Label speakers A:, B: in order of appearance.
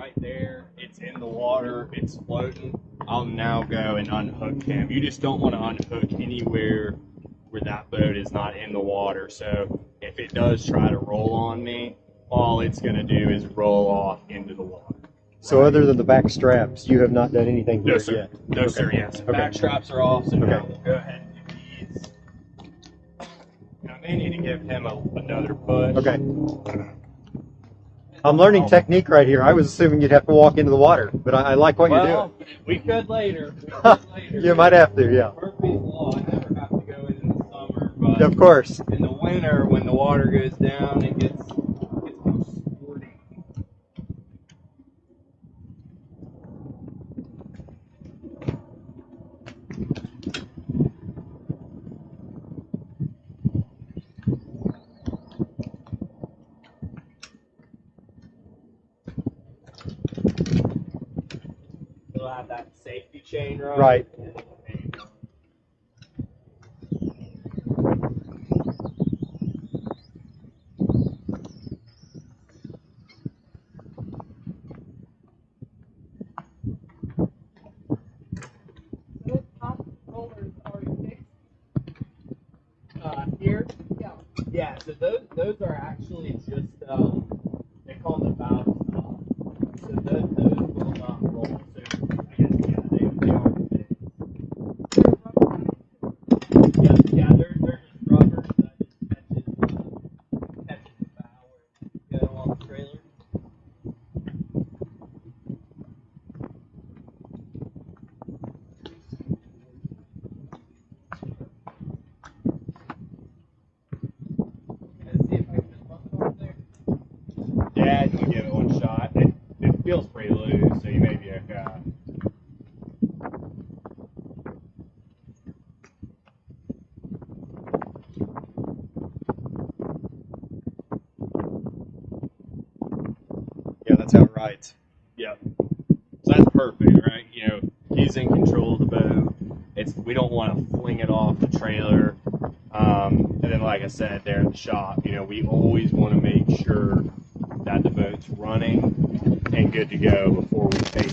A: right there. It's in the water. It's floating. I'll now go and unhook him. You just don't want to unhook anywhere where that boat is not in the water. So if it does try to roll on me, all it's going to do is roll off into the water.
B: So other than the back straps, you have not done anything here yet?
A: No, sir, yes.
B: Okay.
A: Back straps are off, so now we'll go ahead and do these. And I may need to give him another push.
B: Okay. I'm learning technique right here. I was assuming you'd have to walk into the water, but I like what you're doing.
A: We could later.
B: You might have to, yeah.
A: Murphy's Law, I never have to go in the summer, but
B: Of course.
A: in the winter, when the water goes down, it gets more sporty. You'll have that safety chain
B: Right.
C: Those top rollers are fixed.
A: Here?
C: Yeah.
A: Yeah, so those are actually just, they call them valve stop. So those will not roll. So I guess, yeah, they are fixed.
C: They're rubberized.
A: Yeah, they're just rubber, so that just catches the bow where you go on the trailer. Let's see if I can just bump it over there. Yeah, you can give it one shot. It feels pretty loose, so you may be okay.
B: Yeah, that's how it rides.
A: Yep. So that's perfect, right? You know, he's in control of the boat. We don't want to fling it off the trailer. And then, like I said, there at the shop, you know, we always want to make sure that the boat's running and good to go before we take